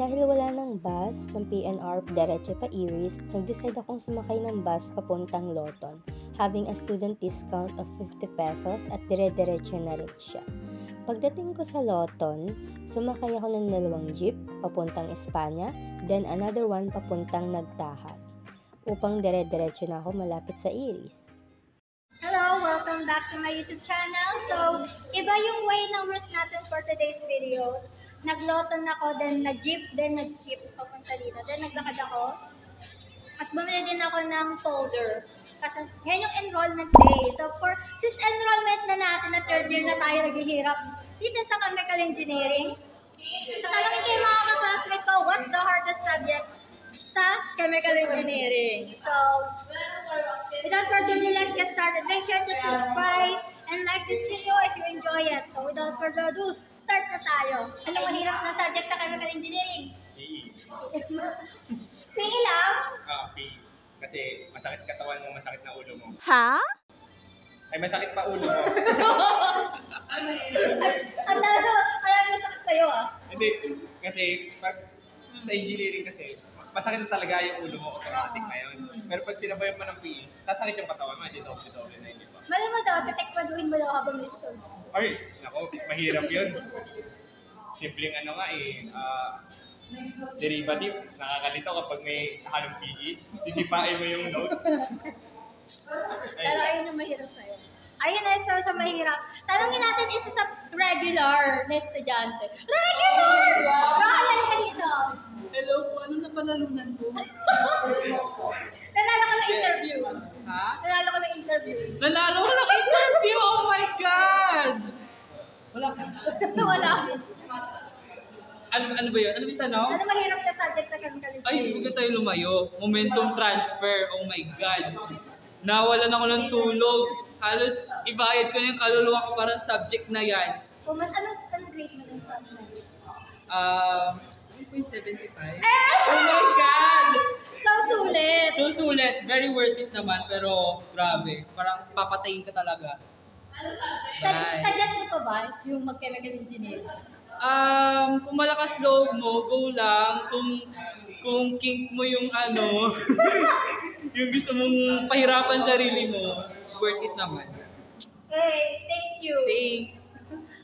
Dahil wala ng bus ng PNR diretso pa Iris, nag-decide akong sumakay ng bus papuntang Loton, having a student discount of 50 pesos at dire-diretso na rin siya. Pagdating ko sa Loton, sumakay ako ng 2 jeep papuntang Espanya, then another one papuntang Nagtahan, upang dire-diretso na ako malapit sa Iris. Hello! Welcome back to my YouTube channel. So, iba yung way ng route natin for today's video. Nagloton ako, then nag-jeep, then nag-jeep papunta dito. Then naglakad ako. At bumili din ako ng folder. Kasi ngayon yung enrollment day. So, since enrollment na natin na 3rd year na tayo naghihirap dito sa chemical engineering, tatanungin kayo mga ka-classmate ko, what's the hardest subject sa chemical engineering? So, without further ado, let's get started. Make sure to subscribe and like this video if you enjoy it. So, without further ado, start na tayo. Anong mahirap na subject sa chemical engineering? PE. PE lang? PE. Kasi masakit katawan mo, masakit na ulo mo. Ha? Ay, masakit pa ulo mo. Ang dami, kaya masakit sa'yo Hindi, kasi pag sa engineering kasi, masakit talaga yung ulo mo, automatic na yun. Pero pag sinabayan mo ng PE, sasakit yung katawan mo, hindi doble na hindi pa. Mali mo daw, titekwaduhin mo daw habang nasusunod. Ay, nako, mahirap yun. Simpleng derivatives, nakakalito kapag may halong PE, sisipain mo yung note. Pero ayun yung mahirap sa'yo. Ayun na isa sa mahirap. Tanungin natin isa sa regular na estudyante. Regular! Bakalala ka dito. Hello po, ano na panalunan ko? Nanalo ko ng interview. Ha? Nanalo ko ng interview. Nanalo ko ng interview! Oh my God! Wala ka. Wala. Ano ba yun? Ano ba yung tanong? Ano mahirap na subject sa chemical Ay, engineering? hindi ko tayo lumayo. Momentum transfer. Oh my God. Nawalan ako ng tulog. Halos ibayad ko na yung kaluluwa ko para sa subject na yan. Anong grade mo din sa subject? 1.75. Oh my God! So, sulit. So sulit. Very worth it naman. Pero grabe. Parang papatayin ka talaga. Bye. Suggest mo pa ba yung mag-chemical engineering? Kung malakas loob mo, go lang. Kung kink mo yung yung gusto mong pahirapan sarili mo, worth it naman. Hey, thank you. Thanks.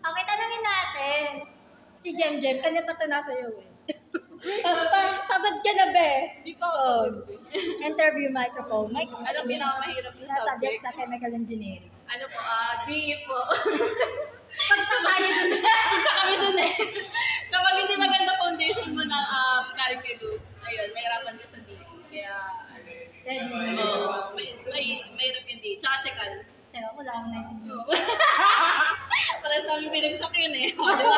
Okay, tanungin natin. Si Jem, kanina pa ito nasa iyo eh. Pagod ka na be? Di pa ako. Interview microphone. Ano pinakamahirap na subject subject? sa chemical engineering? Ano po, DE po. Pagsakali dun. Isa kami dun eh. Kapag hindi maganda foundation mo ng calculus, ayun, mahirapan ka sa DE. Kaya, Ready? mahirap yung DE. Tsaka checkal. Sa'yo, wala akong naiintindihan. Parang sa amin binagsak yun eh. O, di ba?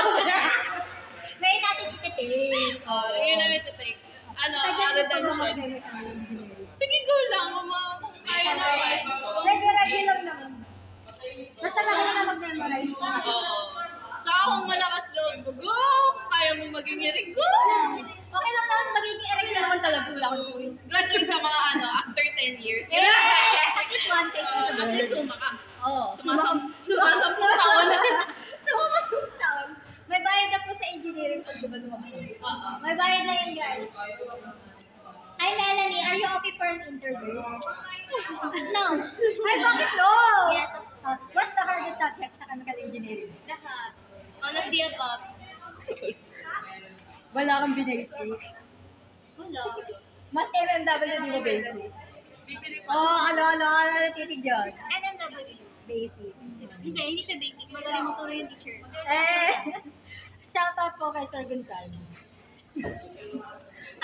Ngayon natin ititik. Yun namin ito take. Suggest mo pa ba Redemption. mag-chemical engineering? Sige, go lang. Kung kaya naman. Ready lang naman. Basta lang na mag-memorize. Oo. Tsaka kung malakas loob mo, go! Kaya mo maging irig, go! Okay lang naman, magiging irregular naman talaga. Wala akong choice. Graduate ka mga after 10 years. At least one take na sa At least board. suma ka. Oo. Sumasampung taon. Sumasampung taon. May bayad na po sa engineering pag diba dumating. May bayad na yun, guys. Hi, Melanie. Are you okay for an interview? No. Ay, bakit no? Yes. What's the hardest subject sa chemical engineering? Lahat. All of the above. Wala kang binasic. Wala. Mas MMW di mo basic. Ano titig yun? NMW. Basic. Hindi siya basic. Magaling magturo yung teacher. Shoutout po kay Sir Gonzalo.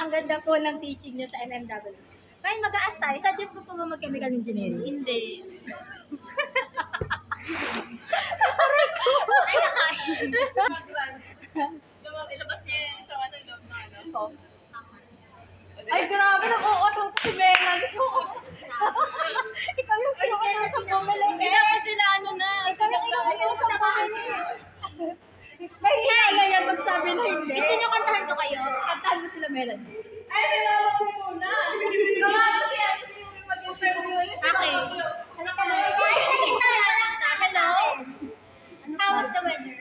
Ang ganda po ng teaching niya sa MMW. Fine, mag-aas tayo. Suggest mo po ba mag-chemical engineering? Hindi. Ay, nakain. Ilabas niya yung sa loob na Ay, grabe. Nag-uuto ko si Megan. Ikaw yung inuuto sa bumili. Hindi dapat sila Ikaw yung inuuto sa bumili. Mahina na yan magsabi na hindi. Gusto niyo kantahan ko kayo? Kantahan mo sila, Melanie. Ay, nalaman ko muna. Gawa ko siya kasi yung mag-interview. Okay. Halika na. Hello? How was the weather?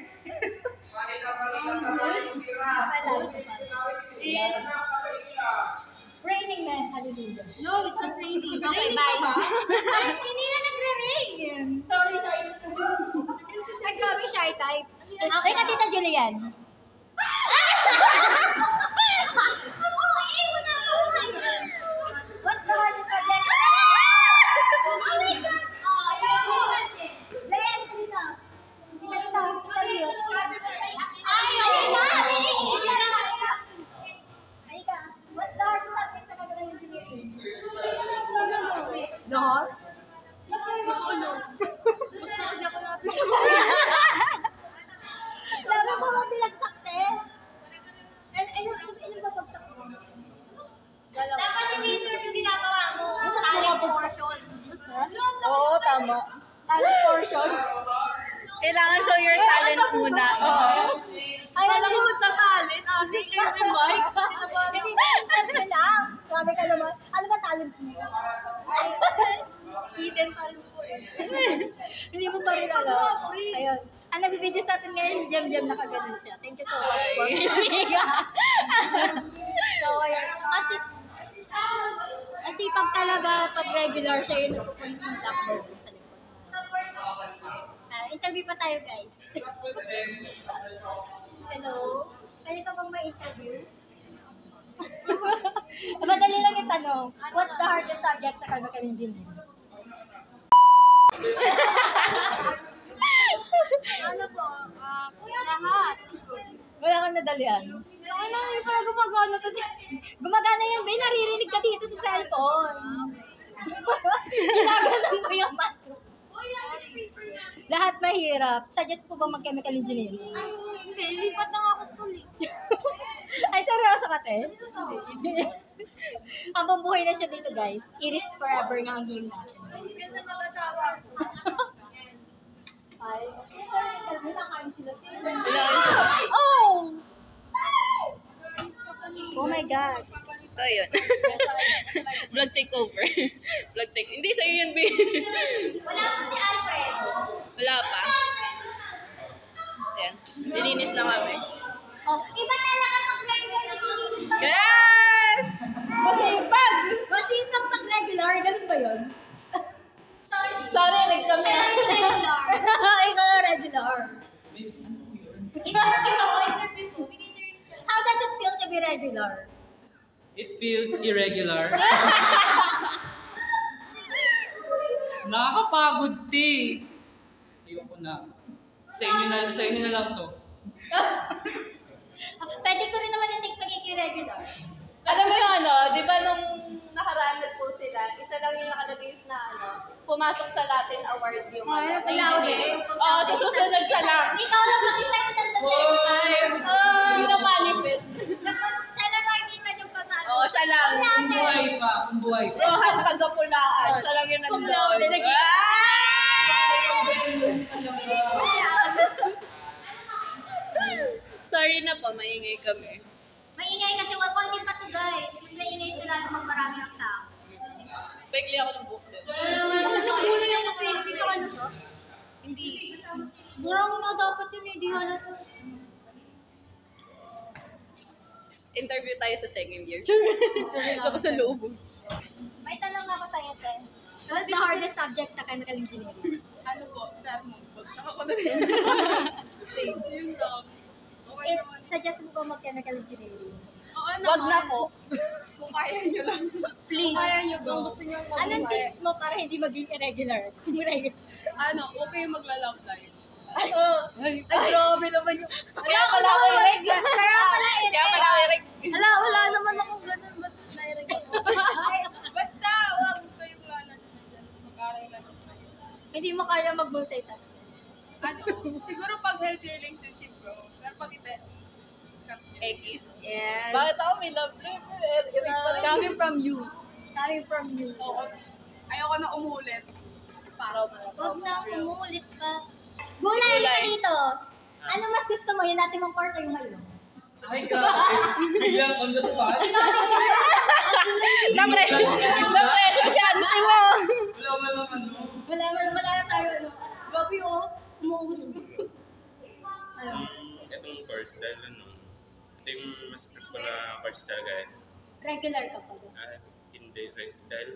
Okay ka, Tita Julian. What's the hardest subject? Oh my God! Layan, dito. Dito. Interview. Ayun. What's the hardest subject sa chemical engineering? Lahat? Lalo mo mabilagsak, te. Ilan ba bagsak mo? Dapat hindi interview ginagawa mo. Talent portion. Oo, tama. Talent portion? Kailangan show your talent muna. Ay, Alam mo magta-talent, ate. Kayo ni Mike. Hindi, interview lang. Grabe ka naman. Ano ba talent mo? Hidden talent po eh. Hindi mo pa rin alam. Ayun. Ang nag-video sa atin ngayon, Jem nakaganon siya. Thank you so much for So, ayun. Kasi pag talaga, pag regular siya, yung nagpupunis ng blackboard dun sa likod. Interview pa tayo, guys. Hello? Pwede ka bang ma-interview? Madali lang yung tanong. What's the hardest subject sa chemical engineering? Ano po? Lahat. Wala kang nadalian. Ano yung pala gumagana to? Gumagana yan, Bay. Naririnig ka dito sa cellphone. Ginaganon mo yung matro. Lahat mahirap. Suggest po ba mag-chemical engineering? Hindi, lipat na nga ako school eh. Ay, seryoso ka, te? Habang buhay na siya dito, guys. Iris forever nga ang game natin. Kasi mag-asawa. Ay, nakain sila. Oh! Oh my God. So, yun. Vlog takeover. Vlog take. Hindi, sa'yo yun, B. Wala pa si Alfred. Wala pa. Ayan. Nilinis na kami. Oh, iba talaga pag-regular. Yes! Masipag! Masipag pag-regular. Ganun ba yun? Sorry, nagkami. Regular. Ikaw regular. Interview po. How does it feel to be regular? It feels irregular. Nakakapagod, te. Ayoko na. Sa inyo na lang to. Pwede ko rin naman i-take pagiging regular. Alam mo yung ano, di ba nung nakaraan po sila, isa lang yung nakalagay na ano, pumasok sa Latin Award yung Ay, ano, laude. Oo, sa susunod siya lang. Ikaw lang mag-isa yung nandun. Hindi na manifest. Siya lang makikita yung pasado. Oo, siya lang. Kung buhay pa, kung buhay pa. Rohan pagkapulaan, siya lang yung Cum nandun. laude, Sorry na po, maingay kami. Maingay kasi konti pa to, guys. Mas maingay ito lalo mag marami ang tao. Pekli ako ng book din. Wala yung kape. Hindi ka ano to? Hindi. Burang na dapat yun eh. Di halata. Interview tayo sa second year. Ako sa loob. May tanong ako sa'yo, Ten. What's the hardest subject sa chemical engineering? Ano po? Thermo. Saka ko na rin. Same. Yun lang. Suggest mo ba mag-chemical engineering? Oo naman. Wag na po. Kung kaya nyo lang. Please. Kung kaya nyo, kung gusto nyo mag- Anong tips mo para hindi maging irregular? Kung regular. Ano, huwag kayong magla-love life. Oo. Ay, grabe naman yung... Kaya pala ako irregular. Kaya pala Kaya pala ako irregular. wala naman akong ganun. Ba't na-irregular? Basta, huwag kayong lalat na dyan. Mag-aral lang kayo. Hindi mo kaya mag-multitask. Ano, siguro pag healthy relationship bro. Pero pag hindi, X. Yes. Bakit ako may love life? Coming from you. Coming from you. Oo. Ayoko na umulit. Para Huwag na umulit pa. Gulay ka dito. Ano mas gusto mo? Yung dati mong course o yung ngayon? Ay, grabe. Biglang on the spot. Na-pressure si auntie mo. Wala Wala na tayo ano. Grabe oh. Umuusog. Ano? Itong course dahil ito yung mas nagpo na course talaga eh. Regular ka pa ba? Hindi, dahil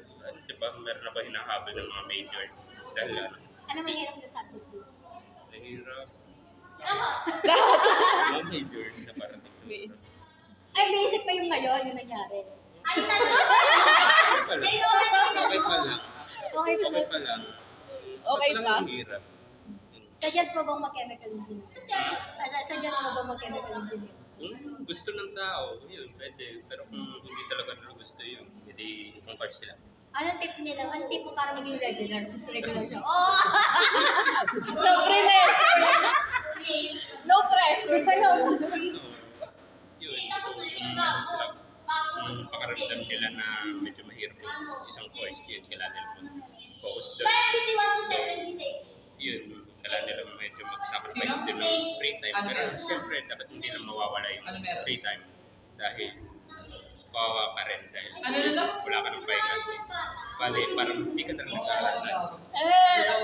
di ba meron ako hinahabol ng mga major dahil Ano mahirap na subject mo? nahirap. Mga major na parating sa mga. Ay, basic pa yung ngayon, yung nangyari. Ay, Okay pa lang. Okay pa Okay pa lang. Okay Ba't pa? lang hirap? Suggest mo bang mag-chemical engineer? Suggest mo bang mag-chemical engineer? Kung gusto ng tao, yun, pwede. Pero kung hindi talaga nila gusto yun, hindi kung course sila. Anong tip nila? Anong tip mo para maging regular? Since regular siya. Oh! No pressure. No pressure. Yun, so kung meron sila, kung pakaramdam nila na medyo mahirap yung isang course, yun, kailangan nila focus doon. Yun, kailangan nila medyo mag-sacrifice din ng free time. Pero siyempre, dapat hindi na mawawala yung free time. Dahil kawawa pa rin dahil wala ka ng pahinga. So, bali, parang hindi ka talaga nag-aaral.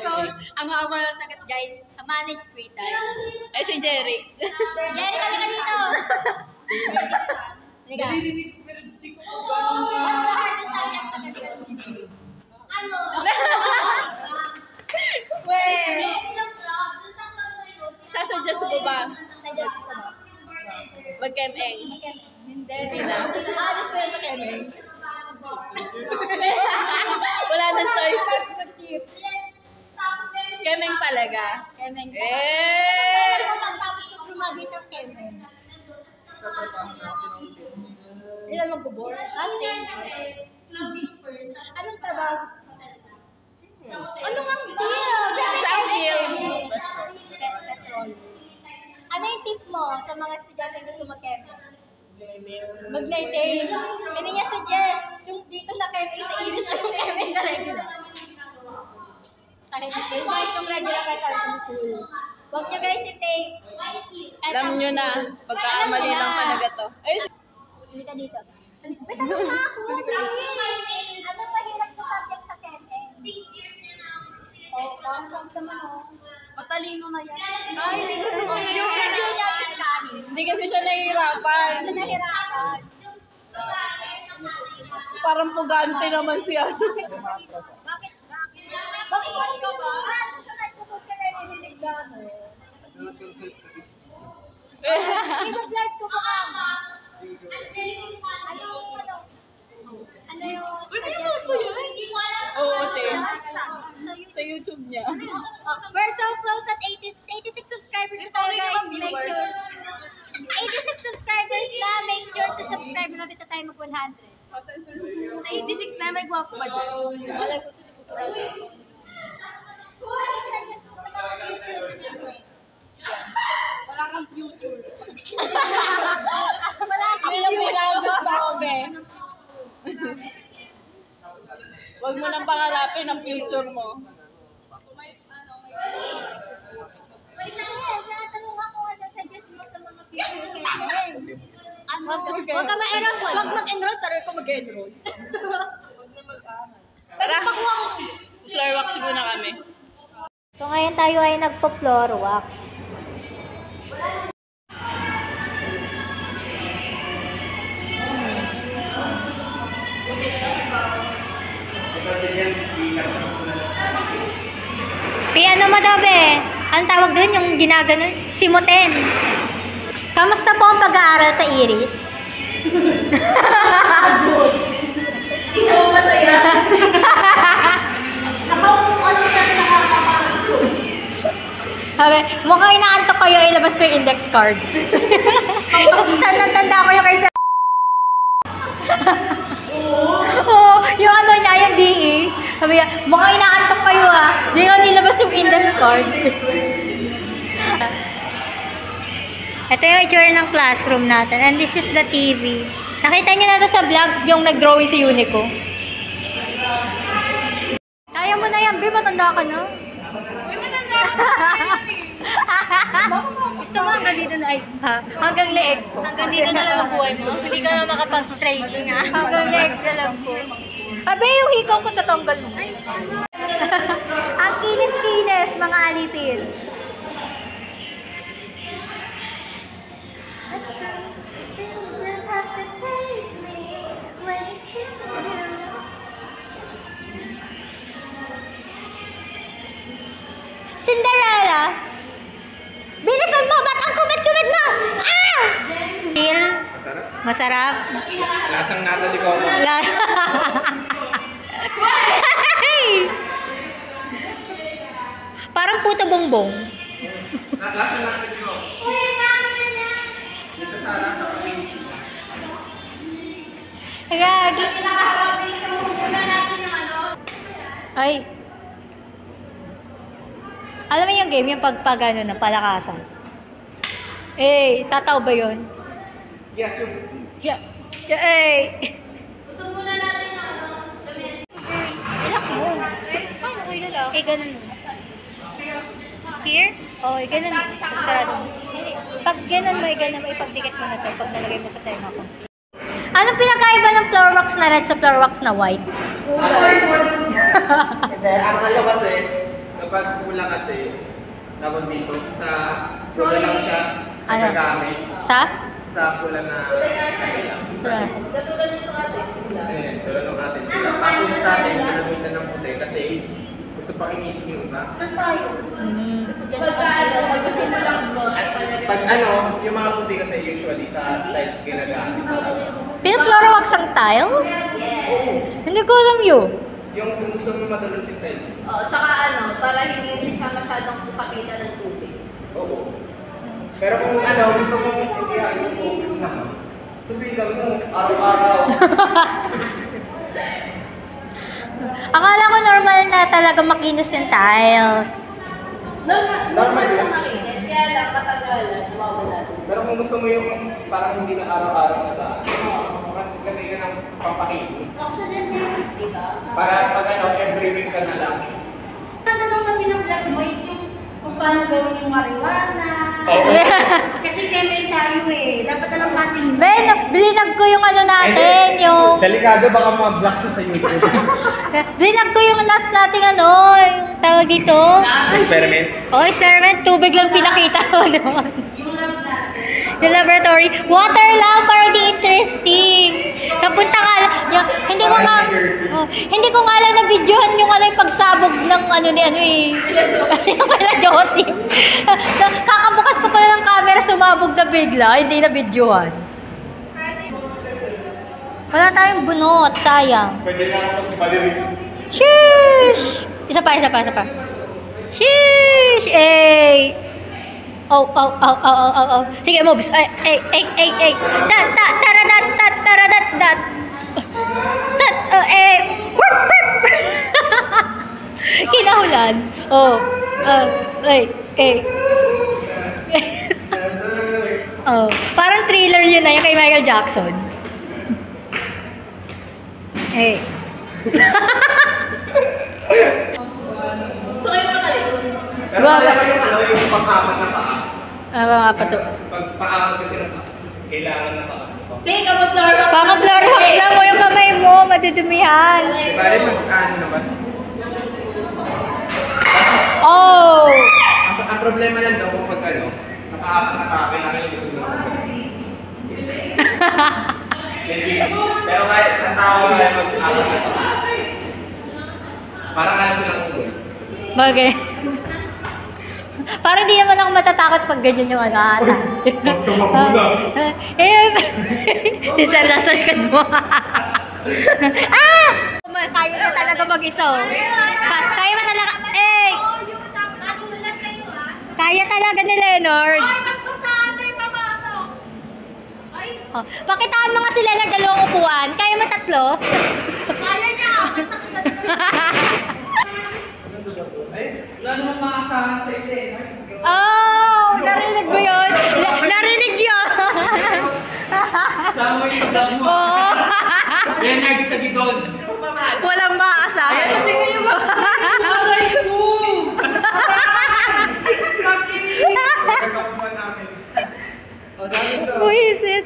So, ang ako ng sagot guys, manage free time. Ay, si Jerry. Jerry, kami ka dito! Halika. What's the hardest subject sa chemical engineering? Ano? Where? Sasuggest mo ba? Suggest ko ba? Mag-chem-eng? Hindi. Hindi na. Alis ko yan sa Kevin. Wala nang choice. Mag-ship. Chem-eng talaga. Kevin. Yes! Tapos ko lumabit ng Kevin. Ilan mag-board? Kasi, anong trabaho gusto mo? Ano nga field? Saan field? Petrol. Ano yung tip mo sa mga estudyante gusto mag-chemical? Mag-19. Hindi niya suggest. Yung dito na chemical sa iris na yung chemical na regular. Kahit yung regular kahit sa school. Huwag nyo guys i-take. Alam nyo na, pagkakamali lang talaga to. Ay, Hindi ka dito. May tanong na ako. Anong mahirap na subject sa chemical? 6 years na. Oh, concept naman oh. matalino na yan. Ay, hindi ko siya nahihirapan. Hindi kasi siya nahihirapan. Siya nahihirapan. Parang pugante naman siya. Bakit? Bakit ka ba? Susunod ko kung ka narinig ka mo. I-vlog ko ba ka? Ano yung suggest mo? Oo, kasi sa YouTube niya. We're so close at 86 subscribers na tayo guys. Make sure. 86 subscribers na. Make sure to subscribe. Malapit na tayo mag 100. Sa 86 na may gwapo ba dyan? Wala ko ito. Wala kang future. Wala kang Hindi yung pinakagusto ko, be. Huwag mo nang pangarapin ang future mo. Natanong ako ano suggest mo sa mga future kaibigan. Huwag ka ma-enroll. Huwag mag-enroll, taroy ko mag-enroll. Tara, floor wax muna kami. So ngayon tayo ay nagpo-floor wax. Ano mo daw be? Anong tawag dun? Yung ginaganon? Simutin. Kamusta po ang pag-aaral sa Iris? Ikaw masaya. Sabi, mukhang inaantok kayo, ilabas ko yung index card. Tanda ko yung kaysa. Oo, yung ano niya, yung DE. Sabi niya, mukhang inaantok kayo ha. Hindi ko nilabas yung index card. Ito yung itsura ng classroom natin. And this is the TV. Nakita niyo na ito sa vlog, yung nag-drawing sa Unico. Kaya mo na yan, Be. Matanda ka na. Gusto mo hanggang dito na ay, ha? Hanggang leeg ko. Hanggang dito na lang ang buhay mo. Hindi ka na makapag-training, ha? Hanggang leeg na lang po. Abe, yung hikaw ko tatanggal mo. Ang kinis-kinis, mga alipin. Cinderella, bilisan mo! Masarap? Lasang nata di Coco. Parang puto bongbong. Lasang nata di Coco. Dito sa harap, Gagi. Ay. Alam mo yung game, yung pagpagano na palakasan. Eh, tataw ba yun? Yeah, sure. Yeah. Eh. Gusto muna natin ng ano, Ilak mo. Paano ko ilalak? Eh, ganun mo. Here? Oh, eh, ganun mo. Sarado mo. Pag ganun mo, ganun mo, ipagdikit mo na to pag nalagay mo sa tenga ko. Anong pinakaiba ng floor wax na red sa floor wax na white? Hindi, ang ano kasi, kapag pula kasi, tawag dito, sa pula lang siya, Ano? nagagamit. Sa pula na Sa? katulad nito ate. Ayan, tulad ng atin. Kaso yung sa atin, pinagpunta ng puti kasi gusto pa kinisip yung iba. Saan tayo? Mm. Pagka ano, magsimulang vlog, talaga. Pag ano, yung mga puti kasi usually sa tiles ginagamit talaga. Pina-floor wax ang tiles? Hindi ko alam yun. Yung kung gusto mo madalos yung tiles. Oo, tsaka ano, para hindi rin siya masyadong pakita ng tubig. Oo. Pero kung ano, gusto mo i-ano yung tubig na, tubigan mo, araw-araw. Akala ko normal na talaga makinis yung tiles. Normal na makinis, kaya lang katagalan, mawawala. Pero kung gusto mo yung parang hindi na araw-araw na daan, gamay ka ng pampakinis. Diba? Para pag ano, every week ka na lang. Ano nung kami ng Black Boys yung kung paano gawin yung marijuana. Oo. Kasi kemen tayo eh. Dapat alam natin. Ben, blinag ko yung ano natin, yung... Delikado, baka ma-block siya sa YouTube. Blinag ko yung last nating ano, yung tawag dito. Experiment. Oh, experiment. Tubig lang pinakita ko doon. Yung love natin. Yung laboratory. Water lang para di interesting. Napunta ka, hindi ko nga, hindi ko nga lang na-videohan yung ano, yung pagsabog ng ano ni ano eh. Yung kala Joseph. So, kakabukas ko pala ng camera, sumabog na bigla, hindi na-videohan. Wala tayong bunot, sayang. Pwede na ako palirin. Sheesh! Isa pa. Sheesh! Eh! Oh. Sige, moves. Ay. Taradat. Kinahulan. Oh. Oh. Parang thriller yun na yung kay Michael Jackson. Eh. So, kayo matalikod. Pero Guwapa. kaya yung ano, yung pang-apat na paa. Ano ba nga pa to? Pag pang-apat kasi na paa, kailangan na paa. Hindi, kapag floor wax. Baka floor wax lang mo yung kamay mo, madidumihan. Bale, mag-ano naman. Oh! Ang problema lang daw kung pag ano, naka-apat na paa, kailangan yung likod mo. Legit. Pero kahit ang tao na mag-apat na paa. Parang ano silang ulo. Bagay. Parang di naman ako matatakot pag ganyan yung ano ata. Tumakbo na. Si Sir nasa likod mo. Kaya na talaga mag-isa. Kaya mo talaga. Kaya talaga ni Leonard. Oh, pakitaan mo nga si Leonard dalawang upuan. Kaya mo tatlo? Kaya niya. Wala namang maasahan sa ito. Oh! Narinig mo yun? Narinig yun! Sama yung vlog mo. Oo! Leonard sa Gidons. Walang maaasahan. Tingnan niyo ba? Aray ko! Buisit.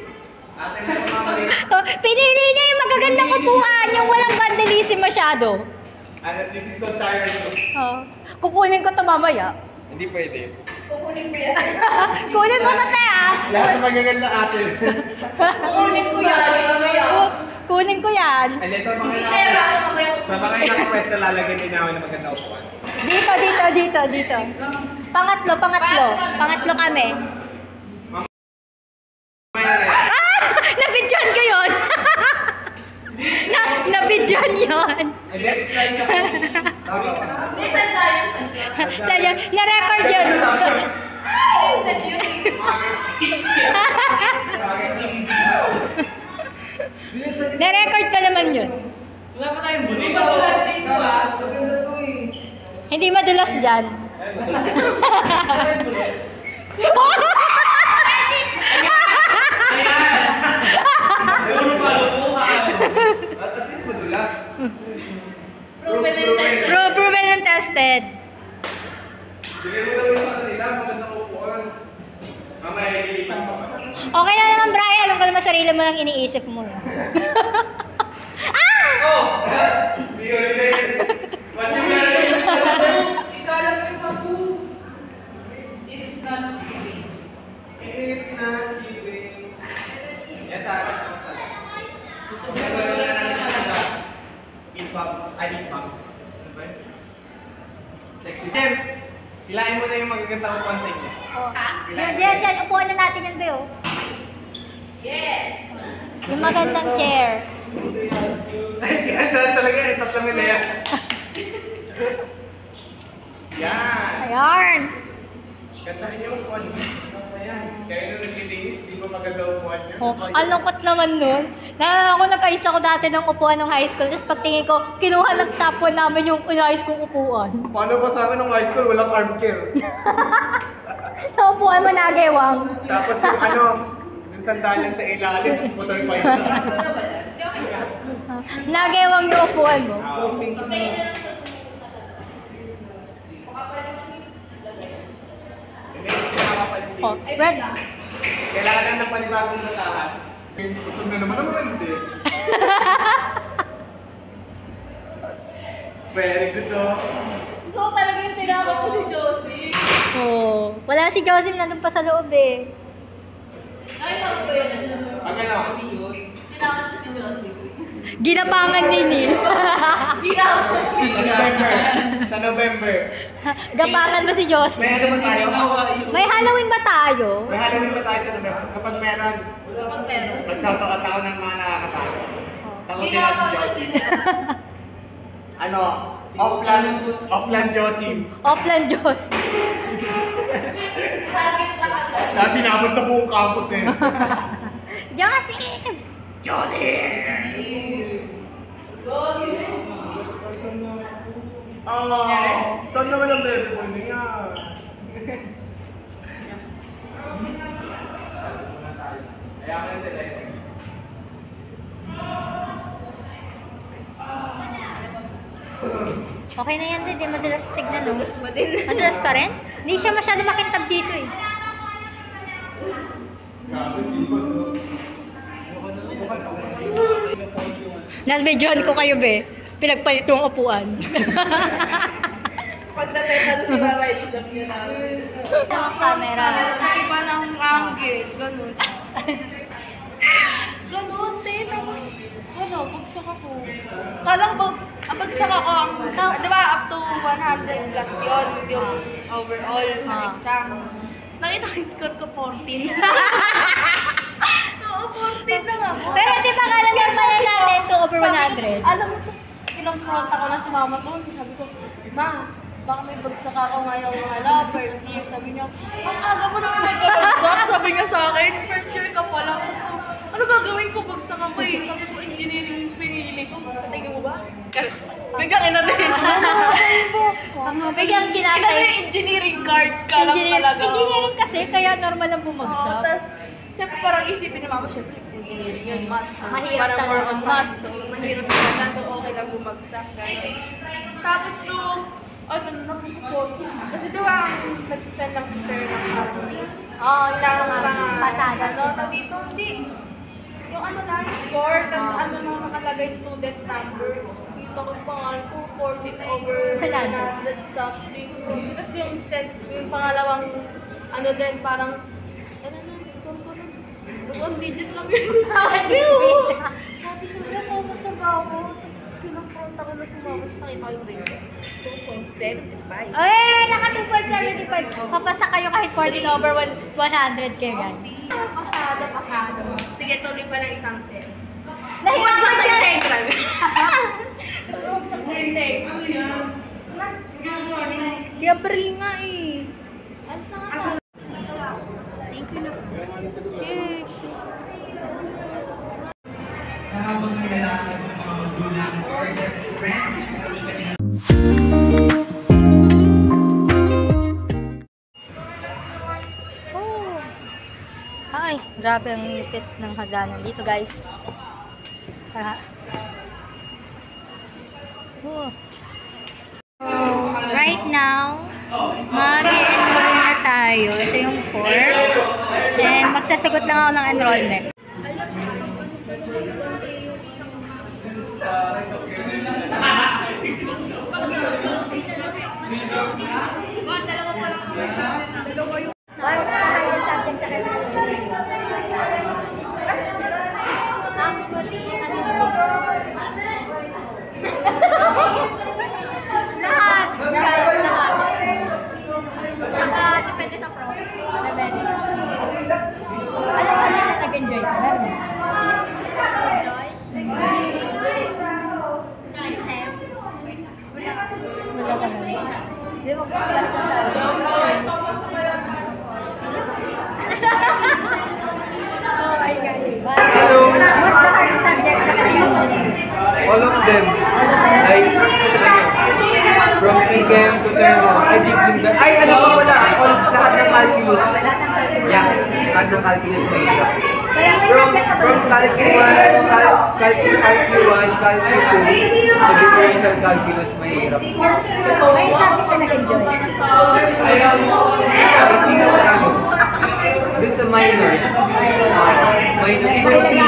Oh, pinili niya yung magagandang upuan, yung walang vandalism masyado. Ano, this is called tired. Oh. Kukunin ko to mamaya. Hindi pwede. Kunin mo to te ah. Lahat ng magaganda atin. Kunin ko yan. Ano, sa mga naka-pwesto lalagyan din namin ng maganda upuan. Dito. Pangatlo kami. Mamaya na yan. Nabidyo Nabidyon yun. And then, slide ka. Tama ka. Hindi, sanda yun, sanda. Sa'yo, na-record yun. Na-record ka naman yun. Wala pa tayong buti. Hindi madulas dito ah. Hindi madulas dyan. At least madulas. Proven and tested. Proven and tested. Bigay mo daw yung sa kanila, magandang upuan. Mamaya ililipat pa. Okay na naman, Brian. Alam ko naman sarili mo lang iniisip mo. See you again. Watch you guys. Ikalat yung pag-u. It's not giving. It's not giving. Yan tayo. Beatbox. Sexy. Dem, hilahin mo na yung magagandang upuan sa inyo. Yan. Upuan na natin yan, Beo. Yes! Yung magandang chair. Ay, ganda talaga eh. Tatlamin na yan. Yan. Ayan. Gandahin yung upuan. Ayan. Kaya nung naglilinis, di ba maganda upuan nyo? Oh, ang lungkot naman nun. Ako nagkaisa ko dati ng upuan ng high school. Tapos pagtingin ko, kinuha ng top 1 namin yung inayos kong upuan. Paano ba sa akin nung high school, walang armchair? Yung upuan mo nagewang. Tapos yung yung sandalan sa ilalim, putol pa yun. Nagewang yung upuan mo. Hindi siya nakapansin. Oh, Brad. Kailangan lang ng panibagong basahan. Gusto na naman hindi. Very good oh. So talaga yung tinakot ko si Josie. Oh, wala si Joseph nandun pa sa loob eh. Nakita mo ba yun? Pag ano? Tinakot ko si Josie. Ginapangan ni Neil. Sa November. Gapangan mo si Joseph. May ano ba tayo? May Halloween ba tayo? May Halloween ba tayo sa November? Kapag meron, magsasakot ako ng mga nakakatakot. Takutin natin si Josie. Oplan Josie. Oplan Joseph. Target lang agad. Tapos sinabot sa buong campus eh. Joseph! Josie! Saan naman ang baby boy niya? Kaya ka na sila eh. Okay na yan, hindi madalas tignan, no? Madalas pa rin? Hindi siya masyado makintab dito eh. Nag-videoan ko kayo, be. Pinagpalit yung upuan. Pagdating na si Marites lang yun namin. Ang camera. Iba ng angle, ganun. Ganun, te. Tapos, wala, bagsak ako. Kalang bagsak ako ang, di ba, up to 100 plus yun, yung overall na exam. Nakita ko yung score ko 14. Oo, 14 lang ako. Pero di ba kalagyan pala natin to over 100? Alam mo, tapos pinag-front ako na si mama doon. Sabi ko, Ma, baka may bagsak ako ngayong first year. Sabi niya, ang aga mo naman nagkabagsak. Sabi niya sa akin, first year ka pa lang. Sabi ko, ano gagawin ko? Bagsak ako eh. Sabi ko, engineering pinili ko. Sa tingin mo ba? Biglang inarin ko. Bigyan Inarin ginasay. yung engineering card ka lang talaga. Engineering kasi, kaya normal lang Oo, bumagsak. tapos, siyempre parang isipin ni mama, siyempre engineering yun, math. So, Mahirap parang more talaga. on math. So, mahirap talaga. So, okay lang bumagsak. Ganun. Tapos nung, napunta po. Kasi diba, nagsisend lang si sir ng parang list. Oo, Ng mga, pasada. dito, hindi. Yung lang, score, tapos nakalagay student number. Dito ko pangalan ko, 14 over 100 something. So, tapos yung pangalawang, din, parang, score ko nun. 1 digit lang yun. Sabi ko, masama ako. Tapos, kinapont ako na sumama. Tapos, nakita ko yung grade. 2.75. Ay, naka 2.75. Papasa kayo kahit 14 over 100 kayo, guys. Pasado. Sige, tuloy pa ng isang set. Nahirapan siya. Si April nga eh. Thank you na. Cheers. Oh. Ay, grabe ang nipis ng hagdanan dito, guys. Para. Oh. So, right now, mag-enroll na tayo. Ito yung form. And magsasagot lang ako ng enrollment. Depende sa pro. Depende. Ano sa nila nag-enjoy? Wala ka na. Hindi mo gusto balik na sa Oh my God. Hello. What's the hardest subject sa kanila? All of them. From PGM to Thermo. I think yung ano pa wala? Lahat ng calculus. Yeah. Lahat ng calculus may ito. From calculus 1, calculus 2, to differential calculus may hirap. May subject na nag-enjoy. I think sa dun sa minors. Minors. Siguro PE.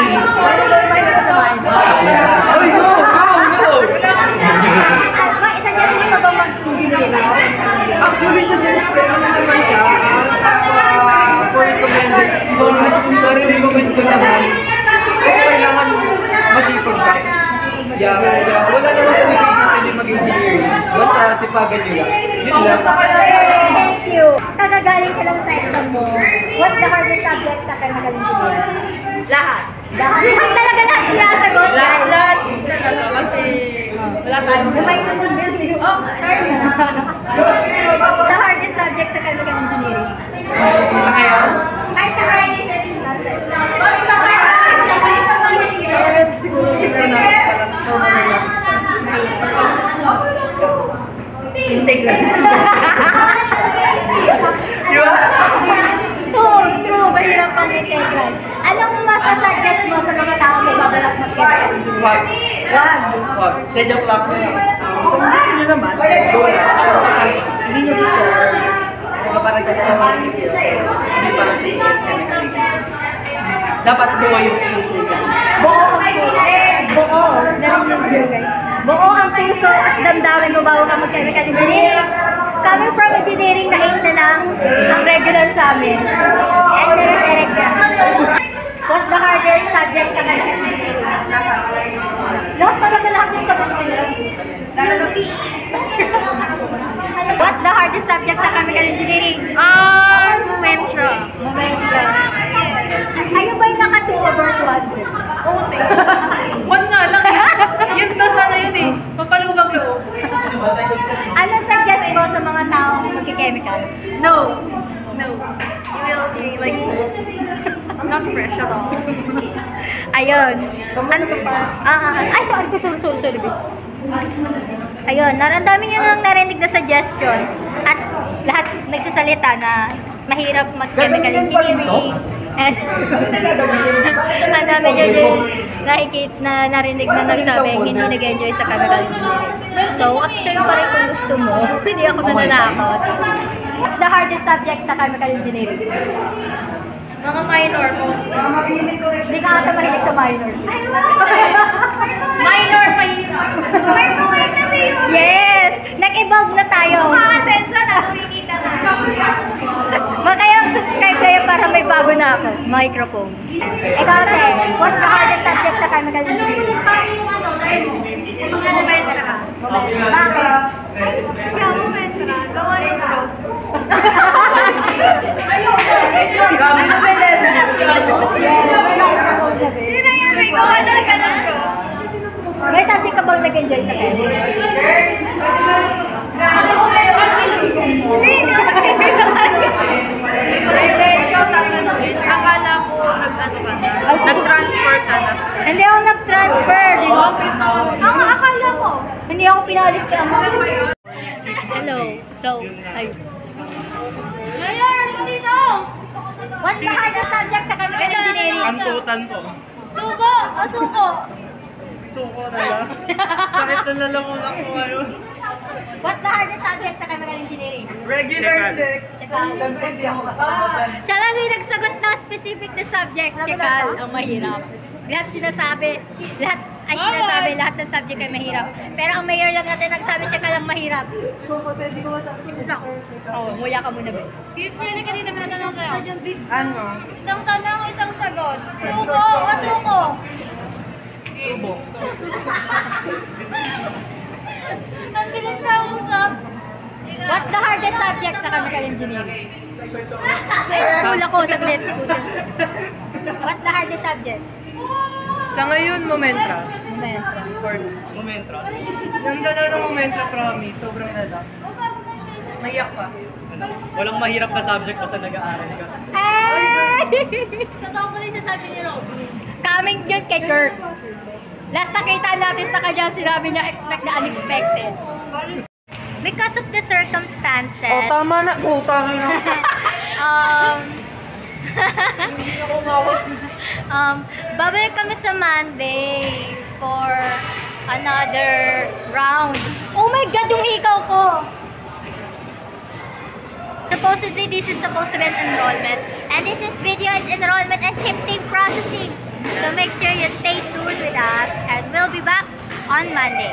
Ay, no! Isa-suggest mo ba mag-engineering? Actually, suggested, ano naman siya, for recommended, nare-recommend ko naman. Kasi kailangan masipag ka. Yeah, wala naman pumipigil sa inyo mag-engineering. Basta sipagan nyo lang. Yun lang. Thank you. Kagagaling ka lang sa exam mo. What's the hardest subject sa chemical engineering? Lahat. Lahat talaga lahat sinasagot? Lahat. Talaga. Kasi wala tayo. The hardest subject sa chemical engineering? Sa kaya? Kahit sa hardest. Siguro nasa intake lang. True. Mahirap pang integral. Anong masasuggest mo sa mga tao magbabalak mag-chemical engineering? Wag. Joke lang. Kung gusto nyo naman, go lang. Hindi nyo gusto. Parang kasi naman sa secure. Hindi para sa chemical. Dapat buo yung puso ka. Buo. Narinig nyo guys. Buo ang puso at damdamin mo bago ka mag-chemical engineering. Coming from engineering na 8 na lang ang regular sa amin. And there is Eric yan. What's the hardest subject sa chemical engineering? Lahat yung sagot nila. Lalo ng PE. What's the hardest subject sa chemical engineering? Momentra. Ayaw ba yung naka 2 over 200? Oo, one nga lang eh. Yun daw sana yun eh. Papalubang loob. Ano suggest mo sa mga taong magki-chemical? No. You will be like not fresh at all. Ayun. Ano to pa? Ay, sorry. Ayun, dami nyo nang narinig na suggestion at lahat nagsasalita na mahirap mag-chemical engineering. And ang dami nyo din narinig na nagsabing hindi nag-enjoy sa chemical engineering. So, actually pa rin kung gusto mo, hindi ako nananakot. What's the hardest subject sa chemical engineering? Mga minor mostly. Hindi ka ata mahilig sa minor. Minor mahirap. Yes! Nag-evolve na tayo. Sensa na, kumikita na. Kaya subscribe kayo para may bago na ako. Microphone. Ikaw ate, what's the hardest subject sa chemical engineering? Momentra. Bakit? Ikaw, momentra. Gawa yung prof. Hindi na yan, may gawa talaga ng May subject ka bang nag-enjoy sa chem? Ikaw tatanungin, akala ko nag-transfer ka na. Hindi ako nag-transfer. Ang akala ko. Hindi ako pinalis ka mo. Hello. So, ay. Mayor, dito! What's the hardest subject sa chemical engineering? Antutan po. Suko! Suko! Suko na lang. Sakit na lalamunan ko ngayon. What's the hardest subject sa chemical engineering? Regular check. Siyempre hindi ako kasama. Siya lang yung nagsagot ng specific na subject. Chekal, ang mahirap. Lahat sinasabi, lahat ng subject ay mahirap. Pero ang mayor lang natin nagsabi, chekal ang mahirap. Oo, muya ka muna ba? Excuse me, hindi kanina may natanong sa'yo. Ano? Isang tanong, isang sagot. Suko o suko? Tubo. Ang bilis na usap. What's the hardest subject sa chemical engineering? Hula ko, saglit. What's the hardest subject? Sa ngayon, Momentra. Momentra. Yung dala ng Momentra, promise. Sobrang lala. Maiyak ka. Walang mahirap na subject basta nag-aaral ka. Ay! Totoo pala yung sabi ni Robin. Coming yun kay Kurt. Last nakita natin sa kanya, sinabi niya expect na unexpected. Because of the circumstances, Tama na. Tama na. babalik kami sa Monday for another round. Oh my God, yung hikaw ko! Supposedly, this is supposed to be an enrollment. And this is video is enrollment and shifting processing. So make sure you stay tuned with us and we'll be back on Monday.